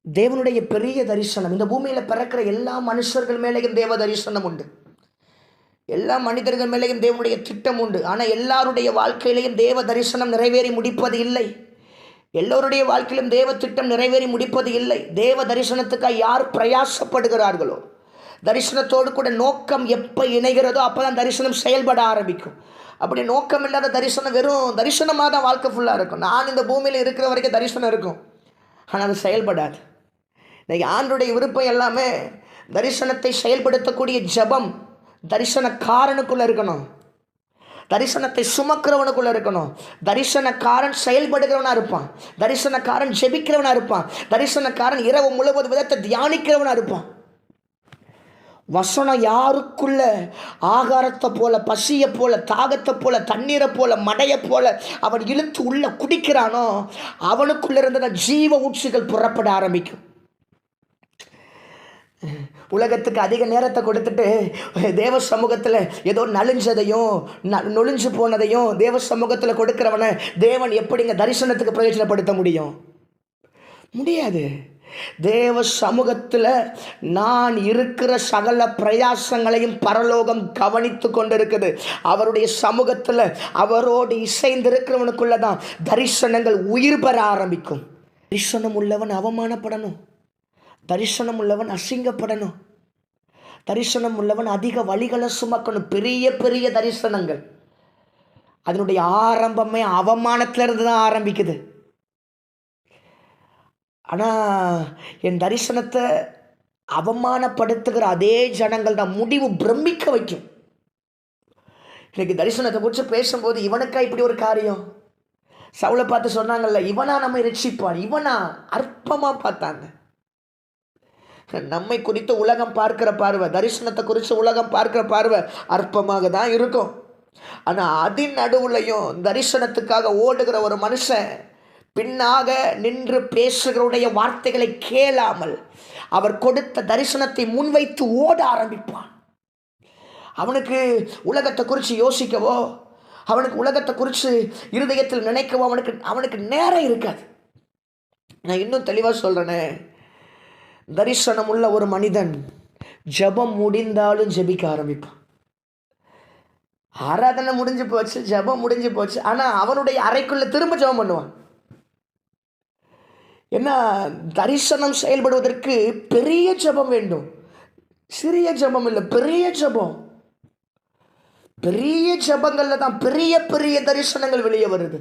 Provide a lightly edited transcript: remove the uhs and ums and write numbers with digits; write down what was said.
தேவனுடைய பெரிய தரிசனம். இந்த பூமியில் பிறக்கிற எல்லா மனுஷர்கள் மேலேயும் தேவ தரிசனம் உண்டு. எல்லா மனிதர்கள் மேலேயும் தேவனுடைய திட்டம் உண்டு. ஆனால் எல்லாருடைய வாழ்க்கையிலையும் தேவ தரிசனம் நிறைவேறி முடிப்பது இல்லை. எல்லோருடைய வாழ்க்கையிலும் தேவ திட்டம் நிறைவேறி முடிப்பது இல்லை. தேவ தரிசனத்துக்காக யார் பிரயாசப்படுகிறார்களோ, தரிசனத்தோடு கூட நோக்கம் எப்போ இணைகிறதோ அப்போ தான் தரிசனம் செயல்பட ஆரம்பிக்கும். அப்படி நோக்கம் இல்லாத தரிசனம் வெறும் தரிசனமாக தான் வாழ்க்கை ஃபுல்லாக இருக்கும். நான் இந்த பூமியில் இருக்கிற வரைக்கும் தரிசனம் இருக்கும், ஆனால் அது செயல்படாது. இன்றைக்கி ஆண்டருடைய விருப்பம் எல்லாமே தரிசனத்தை செயல்படுத்தக்கூடிய ஜபம் தரிசனக்காரனுக்குள்ளே இருக்கணும், தரிசனத்தை சுமக்கிறவனுக்குள்ளே இருக்கணும். தரிசனக்காரன் செயல்படுகிறவனாக இருப்பான், தரிசனக்காரன் ஜெபிக்கிறவனாக இருப்பான், தரிசனக்காரன் இரவு முழுவதும் விதத்தை தியானிக்கிறவனாக இருப்பான். வசனம் யாருக்குள்ள ஆகாரத்தை போல, பசியை போல, தாகத்தை போல, தண்ணீரை போல, மடையை போல அவன் இழுத்து உள்ள குடிக்கிறானோ அவனுக்குள்ள இருந்த ஜீவ ஊற்றுகள் புறப்பட ஆரம்பிக்கும். உலகத்துக்கு அதிக நேரத்தை கொடுத்துட்டு தேவ சமூகத்தில் ஏதோ நலிஞ்சதையும் நொழிஞ்சு போனதையும் தேவ சமூகத்தில் கொடுக்கிறவனை தேவன் எப்படிங்க தரிசனத்துக்கு பிரயோஜனப்படுத்த முடியும்? முடியாது. தேவ சமூகத்தில் நான் இருக்கிற சகல பிரயாசங்களையும் பரலோகம் கவனித்து கொண்டிருக்குது. அவருடைய சமூகத்தில் அவரோடு இசைந்திருக்கிறவனுக்குள்ள தான் தரிசனங்கள் உயிர் பெற ஆரம்பிக்கும். தரிசனம் உள்ளவன் அவமானப்படணும், தரிசனம் உள்ளவன் அசிங்கப்படணும், தரிசனம் உள்ளவன் அதிக வழிகளை சுமக்கணும். பெரிய பெரிய தரிசனங்கள் அதனுடைய ஆரம்பமே அவமானத்திலிருந்து தான் ஆரம்பிக்குது. ஆனால் என் தரிசனத்தை அவமானப்படுத்துகிற அதே ஜனங்கள் தான் முடிவு பிரமிக்க வைக்கும். இன்னைக்கு தரிசனத்தை குறித்து பேசும்போது இவனுக்கா இப்படி ஒரு காரியம்? சவுலை பார்த்து சொன்னாங்கல்ல, இவனா நம்மை ரட்சிப்பான், இவனா அற்பமாக பார்த்தாங்க. நம்மை குறித்து உலகம் பார்க்கிற பார்வை, தரிசனத்தை குறித்து உலகம் பார்க்கிற பார்வை அற்பமாக தான் இருக்கும். ஆனால் அதன் நடுவுலையும் தரிசனத்துக்காக ஓடுகிற ஒரு மனுஷன் பின்னாக நின்று பேசுகிறவருடைய வார்த்தைகளை கேளாமல் அவர் கொடுத்த தரிசனத்தை முன்வைத்து ஓட ஆரம்பிப்பான். அவனுக்கு உலகத்தை குறித்து யோசிக்கவோ, அவனுக்கு உலகத்தை குறித்து இருதயத்தில் நினைக்கவோ அவனுக்கு நேரம் இருக்காது. நான் இன்னும் தெளிவாக சொல்கிறேனே, தரிசனம் உள்ள ஒரு மனிதன் ஜபம் முடிந்தாலும் ஜபிக்க ஆரம்பிப்பான். ஆராதனை முடிஞ்சு போச்சு, ஜபம் முடிஞ்சு போச்சு, ஆனால் அவனுடைய அறைக்குள்ளே திரும்ப ஜபம் பண்ணுவான். ஏன்னா தரிசனம் செயல்படுவதற்கு பெரிய ஜபம் வேண்டும். சிறிய ஜபம் இல்லை, பெரிய ஜபம். பெரிய ஜபங்கள்ல தான் பெரிய பெரிய தரிசனங்கள் வெளியே வருது.